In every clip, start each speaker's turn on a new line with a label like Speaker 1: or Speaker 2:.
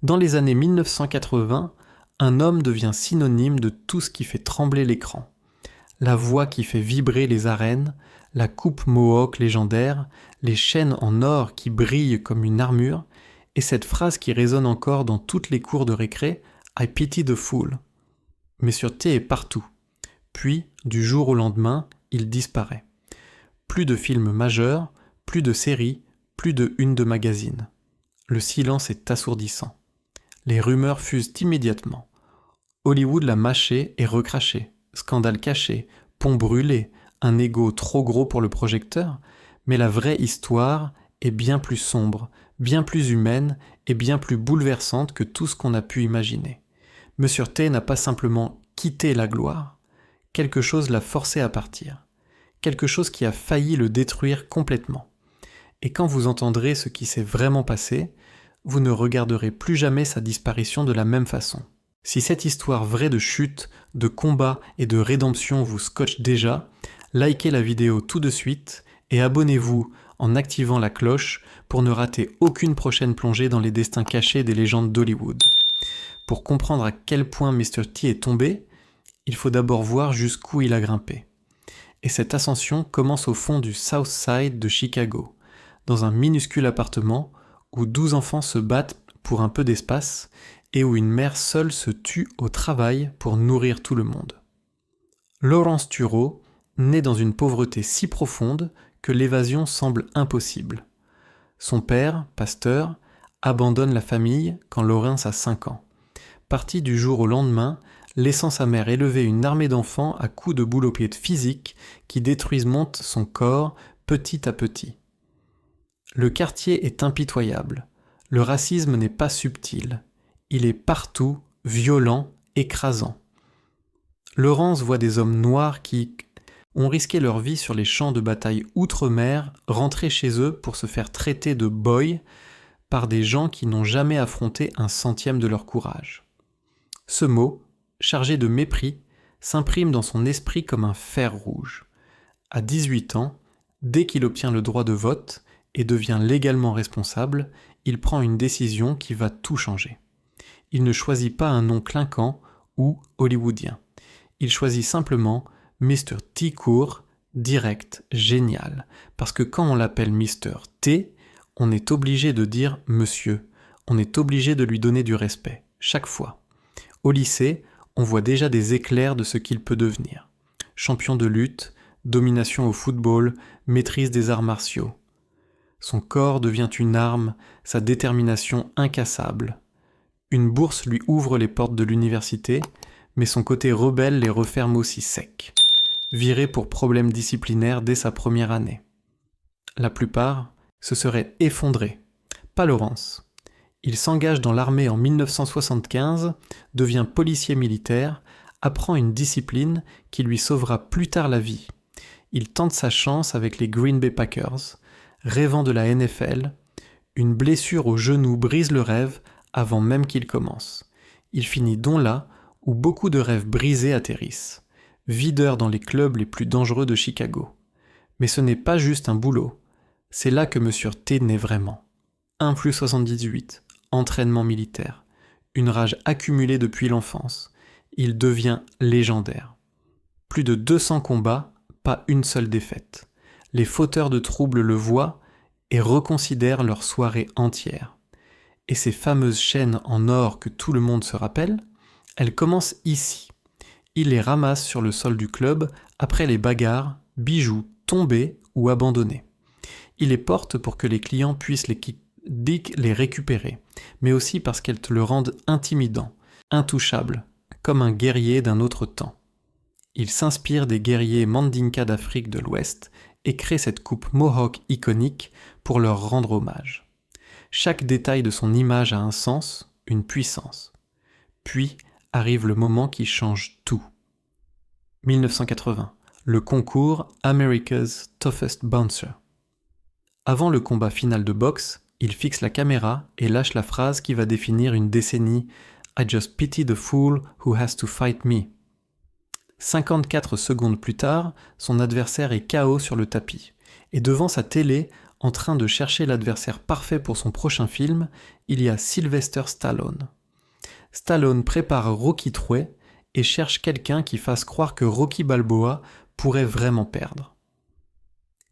Speaker 1: Dans les années 1980, un homme devient synonyme de tout ce qui fait trembler l'écran. La voix qui fait vibrer les arènes, la coupe mohawk légendaire, les chaînes en or qui brillent comme une armure, et cette phrase qui résonne encore dans toutes les cours de récré, I pity the fool. Monsieur T est partout. Puis, du jour au lendemain, il disparaît. Plus de films majeurs, plus de séries, plus de une de magazines. Le silence est assourdissant. Les rumeurs fusent immédiatement. Hollywood l'a mâché et recraché. Scandale caché, pont brûlé, un ego trop gros pour le projecteur, mais la vraie histoire est bien plus sombre, bien plus humaine et bien plus bouleversante que tout ce qu'on a pu imaginer. Monsieur T n'a pas simplement quitté la gloire, quelque chose l'a forcé à partir, quelque chose qui a failli le détruire complètement. Et quand vous entendrez ce qui s'est vraiment passé, vous ne regarderez plus jamais sa disparition de la même façon. Si cette histoire vraie de chute, de combat et de rédemption vous scotche déjà, likez la vidéo tout de suite et abonnez-vous en activant la cloche pour ne rater aucune prochaine plongée dans les destins cachés des légendes d'Hollywood. Pour comprendre à quel point Mr. T est tombé, il faut d'abord voir jusqu'où il a grimpé. Et cette ascension commence au fond du South Side de Chicago, dans un minuscule appartement où 12 enfants se battent pour un peu d'espace et où une mère seule se tue au travail pour nourrir tout le monde. Lawrence Tureau naît dans une pauvreté si profonde que l'évasion semble impossible. Son père, pasteur, abandonne la famille quand Lawrence a 5 ans. Parti du jour au lendemain, laissant sa mère élever une armée d'enfants à coups de boules aux pieds physiques qui détruisent son corps petit à petit. Le quartier est impitoyable. Le racisme n'est pas subtil. Il est partout, violent, écrasant. Laurence voit des hommes noirs qui ont risqué leur vie sur les champs de bataille outre-mer rentrer chez eux pour se faire traiter de « boy » par des gens qui n'ont jamais affronté un centième de leur courage. Ce mot, chargé de mépris, s'imprime dans son esprit comme un fer rouge. À 18 ans, dès qu'il obtient le droit de vote et devient légalement responsable, il prend une décision qui va tout changer. Il ne choisit pas un nom clinquant ou hollywoodien. Il choisit simplement Mr. T court, direct, génial, parce que quand on l'appelle Mr. T, on est obligé de dire monsieur, on est obligé de lui donner du respect, chaque fois. Au lycée, on voit déjà des éclairs de ce qu'il peut devenir. Champion de lutte, domination au football, maîtrise des arts martiaux. Son corps devient une arme, sa détermination incassable. Une bourse lui ouvre les portes de l'université, mais son côté rebelle les referme aussi sec. Viré pour problèmes disciplinaires dès sa première année. La plupart se seraient effondrés. Pas Laurence. Il s'engage dans l'armée en 1975, devient policier militaire, apprend une discipline qui lui sauvera plus tard la vie. Il tente sa chance avec les Green Bay Packers, rêvant de la NFL. Une blessure au genou brise le rêve avant même qu'il commence. Il finit donc là où beaucoup de rêves brisés atterrissent. Videur dans les clubs les plus dangereux de Chicago. Mais ce n'est pas juste un boulot. C'est là que Monsieur T naît vraiment. 1+78, entraînement militaire. Une rage accumulée depuis l'enfance. Il devient légendaire. Plus de 200 combats, pas une seule défaite. Les fauteurs de troubles le voient et reconsidèrent leur soirée entière. Et ces fameuses chaînes en or que tout le monde se rappelle, elles commencent ici. Il les ramasse sur le sol du club après les bagarres, bijoux tombés ou abandonnés. Il les porte pour que les clients puissent les récupérer, mais aussi parce qu'elles te le rendent intimidant, intouchable, comme un guerrier d'un autre temps. Il s'inspire des guerriers Mandinka d'Afrique de l'Ouest et crée cette coupe mohawk iconique pour leur rendre hommage. Chaque détail de son image a un sens, une puissance. Puis arrive le moment qui change tout. 1980, le concours America's Toughest Bouncer. Avant le combat final de boxe, il fixe la caméra et lâche la phrase qui va définir une décennie « I just pity the fool who has to fight me ». 54 secondes plus tard, son adversaire est KO sur le tapis, et devant sa télé, en train de chercher l'adversaire parfait pour son prochain film, il y a Sylvester Stallone. Stallone prépare Rocky III et cherche quelqu'un qui fasse croire que Rocky Balboa pourrait vraiment perdre.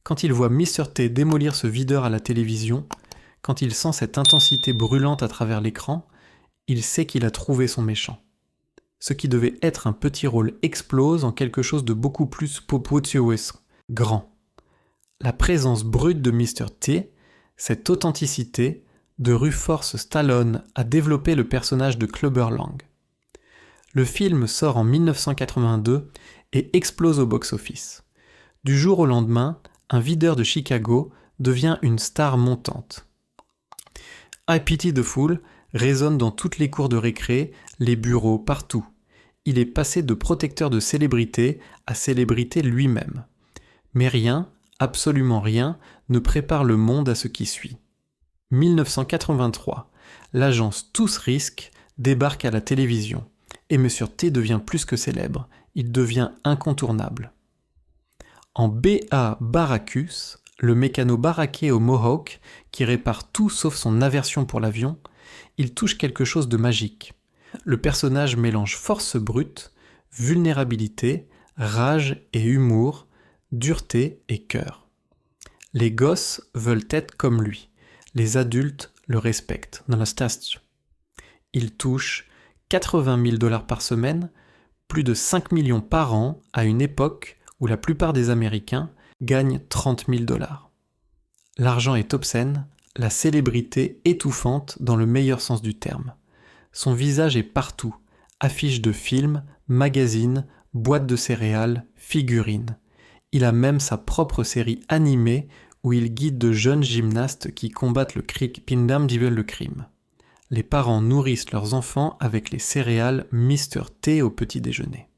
Speaker 1: Quand il voit Mr. T démolir ce videur à la télévision, quand il sent cette intensité brûlante à travers l'écran, il sait qu'il a trouvé son méchant. Ce qui devait être un petit rôle explose en quelque chose de beaucoup plus grand. La présence brute de Mr. T, cette authenticité, de rue force Stallone à développer le personnage de Clubber Lang. Le film sort en 1982 et explose au box-office. Du jour au lendemain, un videur de Chicago devient une star montante. I Pity the Fool résonne dans toutes les cours de récré, les bureaux, partout. Il est passé de protecteur de célébrité à célébrité lui-même. Mais rien, absolument rien, ne prépare le monde à ce qui suit. 1983, l'agence Tous Risques débarque à la télévision et Mr. T devient plus que célèbre, il devient incontournable. En B.A. Baracus, le mécano baraqué au Mohawk qui répare tout sauf son aversion pour l'avion, il touche quelque chose de magique. Le personnage mélange force brute, vulnérabilité, rage et humour, dureté et cœur. Les gosses veulent être comme lui. Les adultes le respectent. Il touche 80 000 $ par semaine, plus de 5 millions par an à une époque où la plupart des Américains gagnent 30 000 $. L'argent est obscène, la célébrité étouffante dans le meilleur sens du terme. Son visage est partout, affiches de films, magazines, boîtes de céréales, figurines. Il a même sa propre série animée où il guide de jeunes gymnastes qui combattent le crime. Les parents nourrissent leurs enfants avec les céréales Mr. T au petit déjeuner.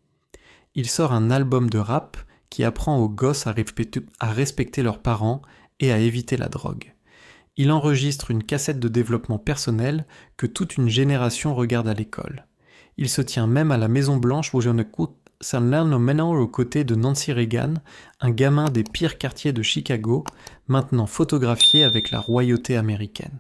Speaker 1: Il sort un album de rap qui apprend aux gosses à respecter leurs parents et à éviter la drogue. Il enregistre une cassette de développement personnel que toute une génération regarde à l'école. Il se tient même à la Maison Blanche où j'en écoute aux côtés de Nancy Reagan, un gamin des pires quartiers de Chicago, maintenant photographié avec la royauté américaine.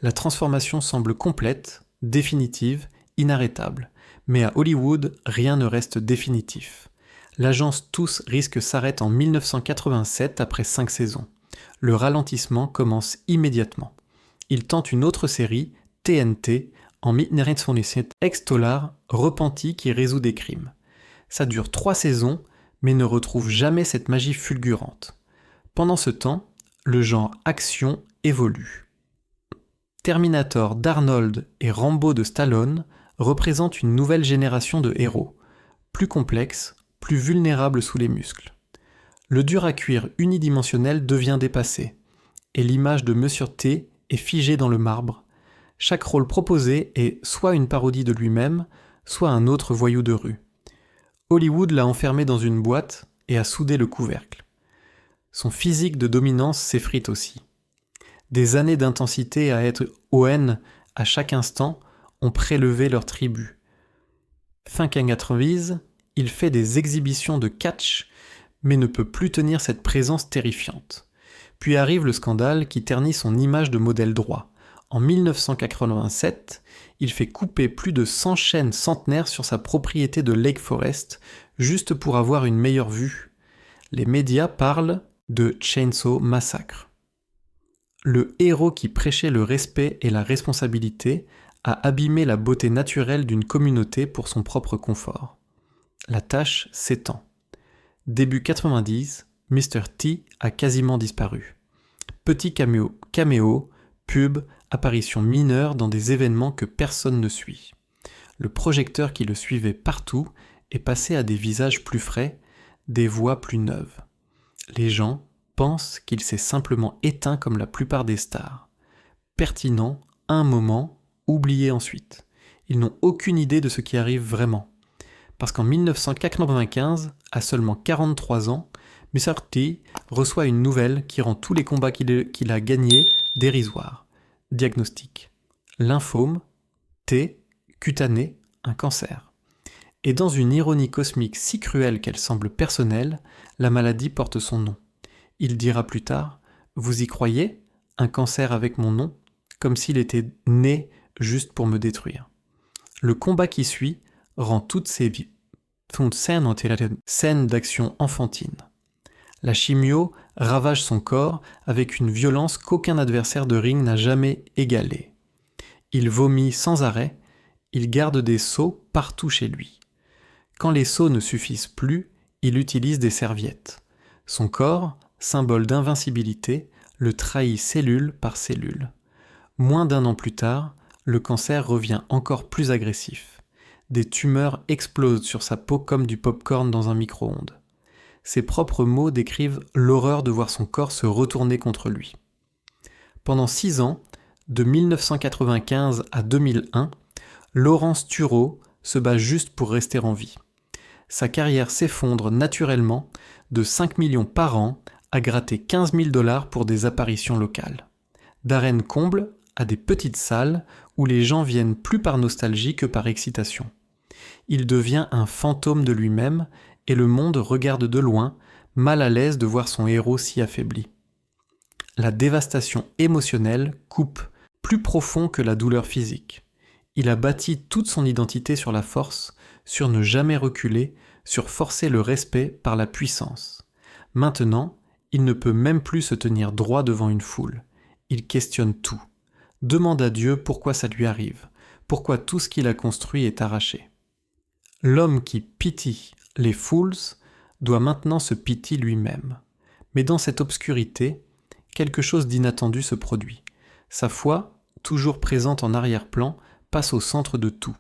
Speaker 1: La transformation semble complète, définitive, inarrêtable. Mais à Hollywood, rien ne reste définitif. L'agence Tous Risques s'arrête en 1987 après 5 saisons. Le ralentissement commence immédiatement. Il tente une autre série, TNT, en 1997, ex-dollar, repenti qui résout des crimes. Ça dure 3 saisons, mais ne retrouve jamais cette magie fulgurante. Pendant ce temps, le genre action évolue. Terminator d'Arnold et Rambo de Stallone représentent une nouvelle génération de héros, plus complexes, plus vulnérables sous les muscles. Le dur à cuire unidimensionnel devient dépassé, et l'image de Mr. T est figée dans le marbre. Chaque rôle proposé est soit une parodie de lui-même, soit un autre voyou de rue. Hollywood l'a enfermé dans une boîte et a soudé le couvercle. Son physique de dominance s'effrite aussi. Des années d'intensité à être ON à chaque instant ont prélevé leur tribut. Fin 80s, il fait des exhibitions de catch, mais ne peut plus tenir cette présence terrifiante. Puis arrive le scandale qui ternit son image de modèle droit. En 1987, il fait couper plus de 100 chênes centenaires sur sa propriété de Lake Forest, juste pour avoir une meilleure vue. Les médias parlent de Chainsaw Massacre. Le héros qui prêchait le respect et la responsabilité a abîmé la beauté naturelle d'une communauté pour son propre confort. La tâche s'étend. Début 90, Mr. T a quasiment disparu. Petit caméo, pub, apparition mineure dans des événements que personne ne suit. Le projecteur qui le suivait partout est passé à des visages plus frais, des voix plus neuves. Les gens pensent qu'il s'est simplement éteint comme la plupart des stars. Pertinent, un moment, oublié ensuite. Ils n'ont aucune idée de ce qui arrive vraiment. Parce qu'en 1995, à seulement 43 ans, Mr. T reçoit une nouvelle qui rend tous les combats qu'il a gagnés dérisoires. Diagnostic. Lymphome, T, cutané, un cancer. Et dans une ironie cosmique si cruelle qu'elle semble personnelle, la maladie porte son nom. Il dira plus tard « Vous y croyez ? Un cancer avec mon nom ? Comme s'il était né juste pour me détruire. Le combat qui suit rend toutes ces scènes d'action enfantine. La chimio ravage son corps avec une violence qu'aucun adversaire de ring n'a jamais égalée. Il vomit sans arrêt, il garde des seaux partout chez lui. Quand les seaux ne suffisent plus, il utilise des serviettes. Son corps, symbole d'invincibilité, le trahit cellule par cellule. Moins d'1 an plus tard, le cancer revient encore plus agressif. Des tumeurs explosent sur sa peau comme du pop-corn dans un micro-ondes. Ses propres mots décrivent l'horreur de voir son corps se retourner contre lui. Pendant 6 ans, de 1995 à 2001, Laurence Thureau se bat juste pour rester en vie. Sa carrière s'effondre naturellement de 5 millions par an à gratter 15 000 $ pour des apparitions locales. D'arène comble à des petites salles où les gens viennent plus par nostalgie que par excitation. Il devient un fantôme de lui-même et le monde regarde de loin, mal à l'aise de voir son héros si affaibli. La dévastation émotionnelle coupe plus profond que la douleur physique. Il a bâti toute son identité sur la force, sur ne jamais reculer, sur forcer le respect par la puissance. Maintenant, il ne peut même plus se tenir droit devant une foule. Il questionne tout. Demande à Dieu pourquoi ça lui arrive, pourquoi tout ce qu'il a construit est arraché. L'homme qui pitié les fools doit maintenant se pitié lui-même. Mais dans cette obscurité, quelque chose d'inattendu se produit. Sa foi, toujours présente en arrière-plan, passe au centre de tout.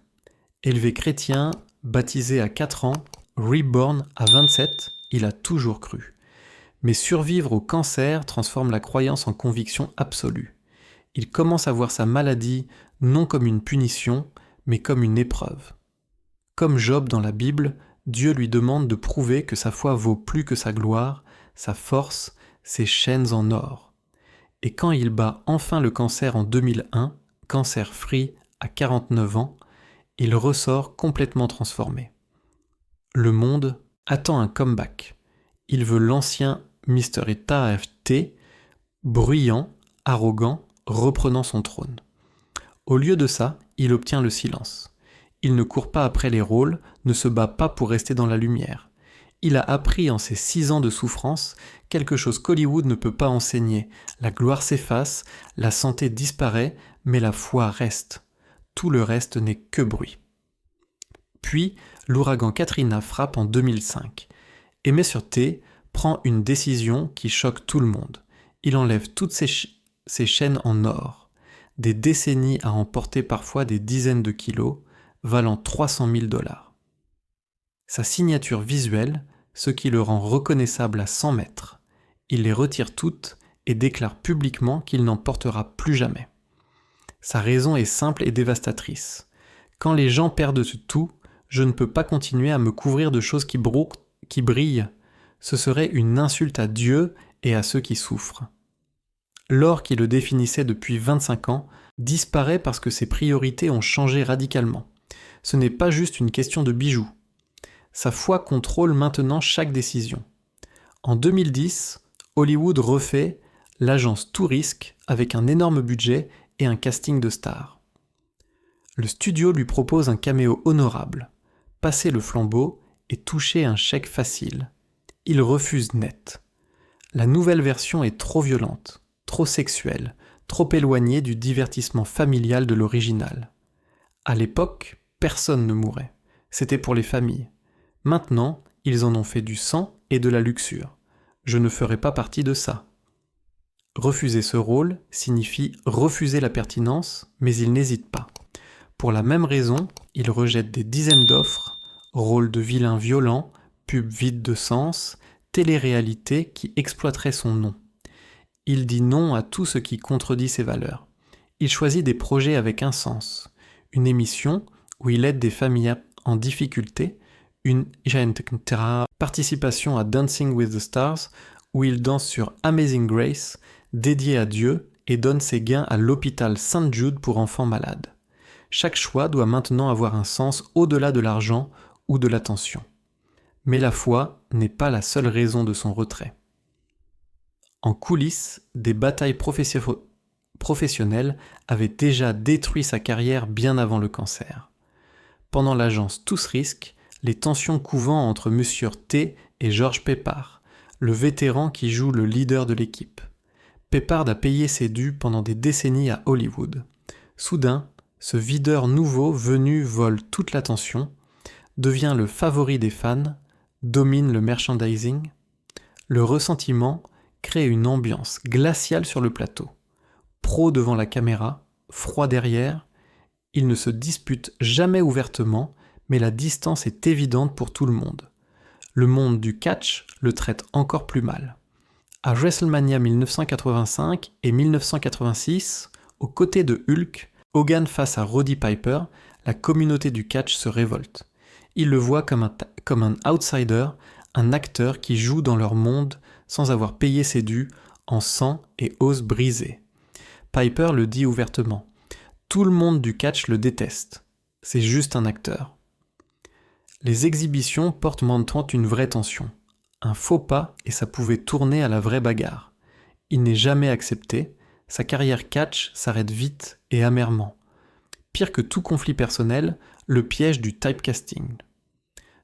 Speaker 1: Élevé chrétien, baptisé à 4 ans, reborn à 27, il a toujours cru. Mais survivre au cancer transforme la croyance en conviction absolue. Il commence à voir sa maladie non comme une punition, mais comme une épreuve. Comme Job dans la Bible, Dieu lui demande de prouver que sa foi vaut plus que sa gloire, sa force, ses chaînes en or. Et quand il bat enfin le cancer en 2001, cancer free à 49 ans, il ressort complètement transformé. Le monde attend un comeback. Il veut l'ancien Mr. T, bruyant, arrogant, reprenant son trône. Au lieu de ça, il obtient le silence. Il ne court pas après les rôles, ne se bat pas pour rester dans la lumière. Il a appris en ses 6 ans de souffrance quelque chose qu'Hollywood ne peut pas enseigner. La gloire s'efface, la santé disparaît, mais la foi reste. Tout le reste n'est que bruit. Puis, l'ouragan Katrina frappe en 2005. Et Mr. T prend une décision qui choque tout le monde. Il enlève toutes ses chaînes en or. Des décennies à en porter parfois des dizaines de kilos, valant 300 000 $. Sa signature visuelle, ce qui le rend reconnaissable à 100 mètres. Il les retire toutes et déclare publiquement qu'il n'en portera plus jamais. Sa raison est simple et dévastatrice. Quand les gens perdent tout, je ne peux pas continuer à me couvrir de choses qui brillent. Ce serait une insulte à Dieu et à ceux qui souffrent. L'or qui le définissait depuis 25 ans disparaît parce que ses priorités ont changé radicalement. Ce n'est pas juste une question de bijoux. Sa foi contrôle maintenant chaque décision. En 2010, Hollywood refait l'agence Tout Risque avec un énorme budget et un casting de stars. Le studio lui propose un caméo honorable, passer le flambeau et toucher un chèque facile. Il refuse net. La nouvelle version est trop violente, trop sexuelle, trop éloignée du divertissement familial de l'original. À l'époque, personne ne mourait. C'était pour les familles. Maintenant, ils en ont fait du sang et de la luxure. Je ne ferai pas partie de ça. Refuser ce rôle signifie refuser la pertinence, mais il n'hésite pas. Pour la même raison, il rejette des dizaines d'offres, rôles de vilains violents, pubs vides de sens, télé-réalité qui exploiteraient son nom. Il dit non à tout ce qui contredit ses valeurs. Il choisit des projets avec un sens. Une émission où il aide des familles en difficulté, une participation à Dancing with the Stars où il danse sur Amazing Grace, dédié à Dieu et donne ses gains à l'hôpital St. Jude pour enfants malades. Chaque choix doit maintenant avoir un sens au-delà de l'argent ou de l'attention. Mais la foi n'est pas la seule raison de son retrait. En coulisses, des batailles professionnelles avaient déjà détruit sa carrière bien avant le cancer. Pendant l'agence Tous Risques, les tensions couvant entre Monsieur T et George Peppard, le vétéran qui joue le leader de l'équipe. Peppard a payé ses dus pendant des décennies à Hollywood. Soudain, ce videur nouveau venu vole toute l'attention, devient le favori des fans, domine le merchandising. Le ressentiment crée une ambiance glaciale sur le plateau. Pro devant la caméra, froid derrière, il ne se dispute jamais ouvertement, mais la distance est évidente pour tout le monde. Le monde du catch le traite encore plus mal. À WrestleMania 1985 et 1986, aux côtés de Hulk, Hogan face à Roddy Piper, la communauté du catch se révolte. Ils le voient comme un outsider, un acteur qui joue dans leur monde sans avoir payé ses dus, en sang et os brisés. Piper le dit ouvertement. Tout le monde du catch le déteste. C'est juste un acteur. Les exhibitions portent maintenant une vraie tension. Un faux pas et ça pouvait tourner à la vraie bagarre. Il n'est jamais accepté, sa carrière catch s'arrête vite et amèrement. Pire que tout conflit personnel, le piège du typecasting.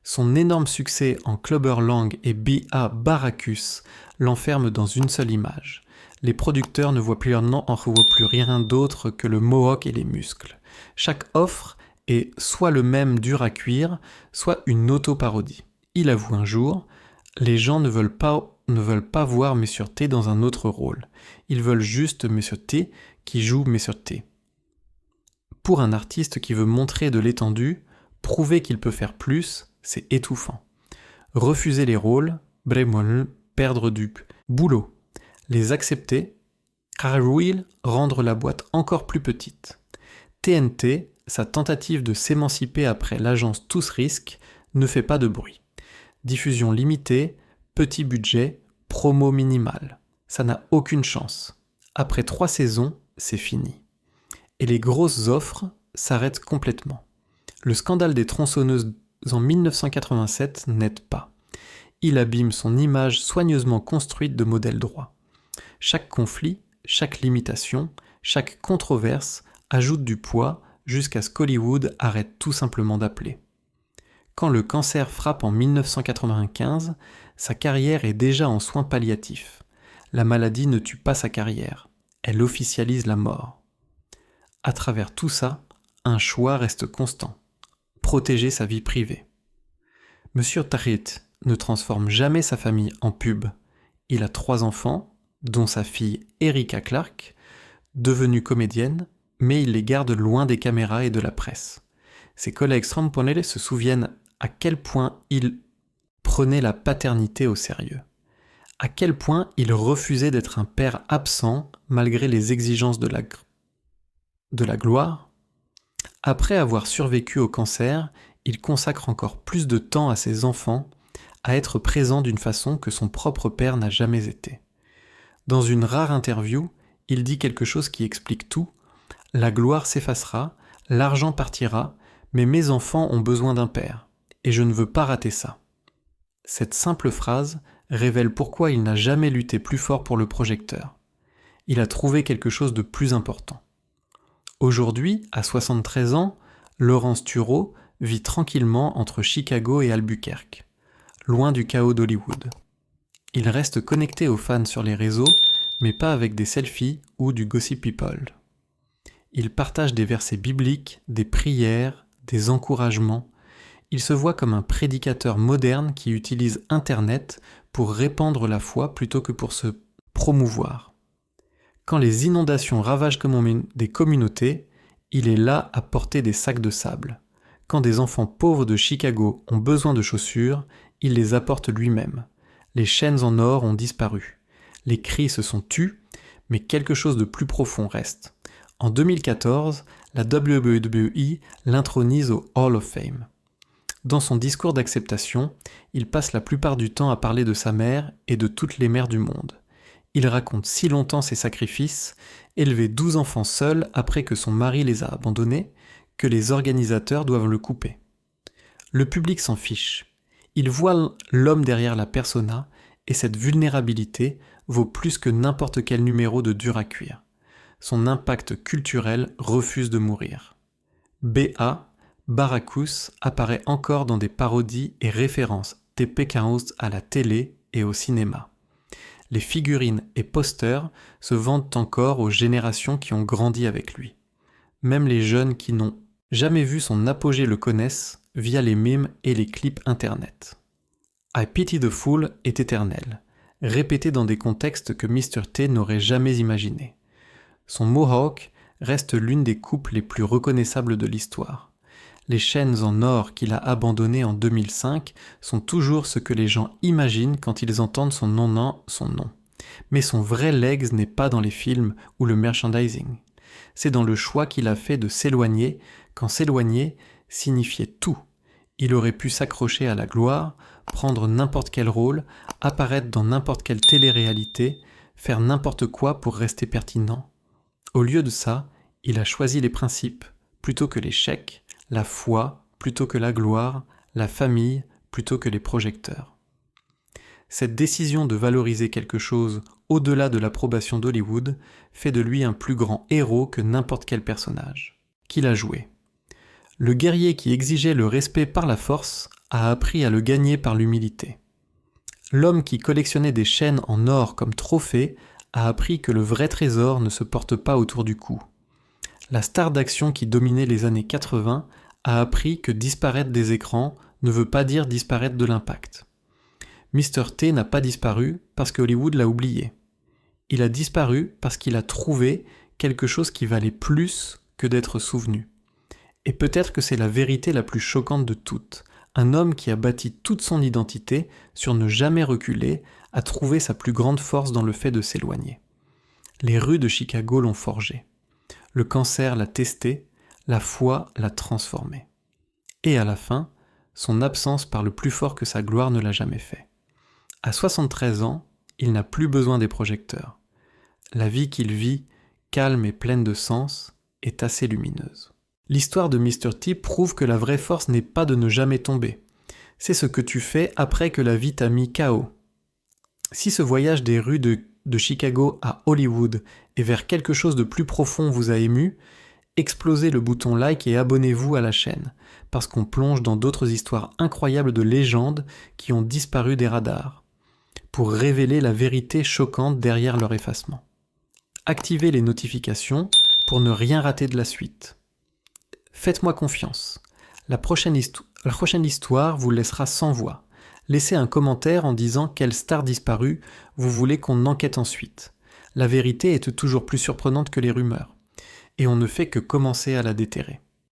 Speaker 1: Son énorme succès en Clubber Lang et B.A. Baracus l'enferme dans une seule image. Les producteurs ne voient plus rien d'autre que le mohawk et les muscles. Chaque offre est soit le même dur à cuire, soit une auto-parodie. Il avoue un jour, les gens ne veulent pas voir Monsieur T dans un autre rôle. Ils veulent juste Monsieur T qui joue Monsieur T. Pour un artiste qui veut montrer de l'étendue, prouver qu'il peut faire plus, c'est étouffant. Refuser les rôles, perdre du boulot. Les accepter, rendre la boîte encore plus petite. TNT, sa tentative de s'émanciper après l'agence Tous Risques, ne fait pas de bruit. Diffusion limitée, petit budget, promo minimale. Ça n'a aucune chance. Après 3 saisons, c'est fini. Et les grosses offres s'arrêtent complètement. Le scandale des tronçonneuses en 1987 n'aide pas. Il abîme son image soigneusement construite de modèle droit. Chaque conflit, chaque limitation, chaque controverse ajoute du poids jusqu'à ce qu'Hollywood arrête tout simplement d'appeler. Quand le cancer frappe en 1995, sa carrière est déjà en soins palliatifs. La maladie ne tue pas sa carrière, elle officialise la mort. À travers tout ça, un choix reste constant. Protéger sa vie privée. Monsieur Tahit ne transforme jamais sa famille en pub. Il a 3 enfants, dont sa fille Erika Clarke, devenue comédienne, mais il les garde loin des caméras et de la presse. Ses collègues Stramponelli se souviennent à quel point il prenait la paternité au sérieux. À quel point il refusait d'être un père absent malgré les exigences de la gloire. Après avoir survécu au cancer, il consacre encore plus de temps à ses enfants, à être présent d'une façon que son propre père n'a jamais été. Dans une rare interview, il dit quelque chose qui explique tout. « La gloire s'effacera, l'argent partira, mais mes enfants ont besoin d'un père, et je ne veux pas rater ça. » Cette simple phrase révèle pourquoi il n'a jamais lutté plus fort pour le projecteur. Il a trouvé quelque chose de plus important. Aujourd'hui, à 73 ans, Laurence Thureau vit tranquillement entre Chicago et Albuquerque, loin du chaos d'Hollywood. Il reste connecté aux fans sur les réseaux, mais pas avec des selfies ou du gossip people. Il partage des versets bibliques, des prières, des encouragements. Il se voit comme un prédicateur moderne qui utilise Internet pour répandre la foi plutôt que pour se promouvoir. Quand les inondations ravagent des communautés, il est là à porter des sacs de sable. Quand des enfants pauvres de Chicago ont besoin de chaussures, il les apporte lui-même. Les chaînes en or ont disparu. Les cris se sont tus, mais quelque chose de plus profond reste. En 2014, la WWE l'intronise au Hall of Fame. Dans son discours d'acceptation, il passe la plupart du temps à parler de sa mère et de toutes les mères du monde. Il raconte si longtemps ses sacrifices, élever 12 enfants seuls après que son mari les a abandonnés, que les organisateurs doivent le couper. Le public s'en fiche. Il voit l'homme derrière la persona et cette vulnérabilité vaut plus que n'importe quel numéro de dur à cuire. Son impact culturel refuse de mourir. B.A. Baracus apparaît encore dans des parodies et références des Peckhouse à la télé et au cinéma. Les figurines et posters se vendent encore aux générations qui ont grandi avec lui. Même les jeunes qui n'ont jamais vu son apogée le connaissent via les mimes et les clips internet. I Pity the Fool est éternel, répété dans des contextes que Mr. T n'aurait jamais imaginés. Son mohawk reste l'une des coupes les plus reconnaissables de l'histoire. Les chaînes en or qu'il a abandonnées en 2005 sont toujours ce que les gens imaginent quand ils entendent son nom. Mais son vrai legs n'est pas dans les films ou le merchandising. C'est dans le choix qu'il a fait de s'éloigner, quand s'éloigner signifiait tout. Il aurait pu s'accrocher à la gloire, prendre n'importe quel rôle, apparaître dans n'importe quelle télé-réalité, faire n'importe quoi pour rester pertinent. Au lieu de ça, il a choisi les principes plutôt que les chèques, la foi plutôt que la gloire, la famille plutôt que les projecteurs. Cette décision de valoriser quelque chose au-delà de l'approbation d'Hollywood fait de lui un plus grand héros que n'importe quel personnage qu'il a joué. Le guerrier qui exigeait le respect par la force a appris à le gagner par l'humilité. L'homme qui collectionnait des chaînes en or comme trophée a appris que le vrai trésor ne se porte pas autour du cou. La star d'action qui dominait les années 80 a appris que disparaître des écrans ne veut pas dire disparaître de l'impact. Mr. T n'a pas disparu parce que Hollywood l'a oublié. Il a disparu parce qu'il a trouvé quelque chose qui valait plus que d'être souvenu. Et peut-être que c'est la vérité la plus choquante de toutes. Un homme qui a bâti toute son identité sur ne jamais reculer a trouvé sa plus grande force dans le fait de s'éloigner. Les rues de Chicago l'ont forgé. Le cancer l'a testé, la foi l'a transformé. Et à la fin, son absence parle plus fort que sa gloire ne l'a jamais fait. À 73 ans, il n'a plus besoin des projecteurs. La vie qu'il vit, calme et pleine de sens, est assez lumineuse. L'histoire de Mr. T prouve que la vraie force n'est pas de ne jamais tomber. C'est ce que tu fais après que la vie t'a mis KO. Si ce voyage des rues de Chicago à Hollywood et vers quelque chose de plus profond vous a ému, explosez le bouton like et abonnez-vous à la chaîne, parce qu'on plonge dans d'autres histoires incroyables de légendes qui ont disparu des radars, pour révéler la vérité choquante derrière leur effacement. Activez les notifications pour ne rien rater de la suite. Faites-moi confiance. La prochaine histoire vous laissera sans voix. Laissez un commentaire en disant quelle star disparue vous voulez qu'on enquête ensuite. La vérité est toujours plus surprenante que les rumeurs. Et on ne fait que commencer à la déterrer.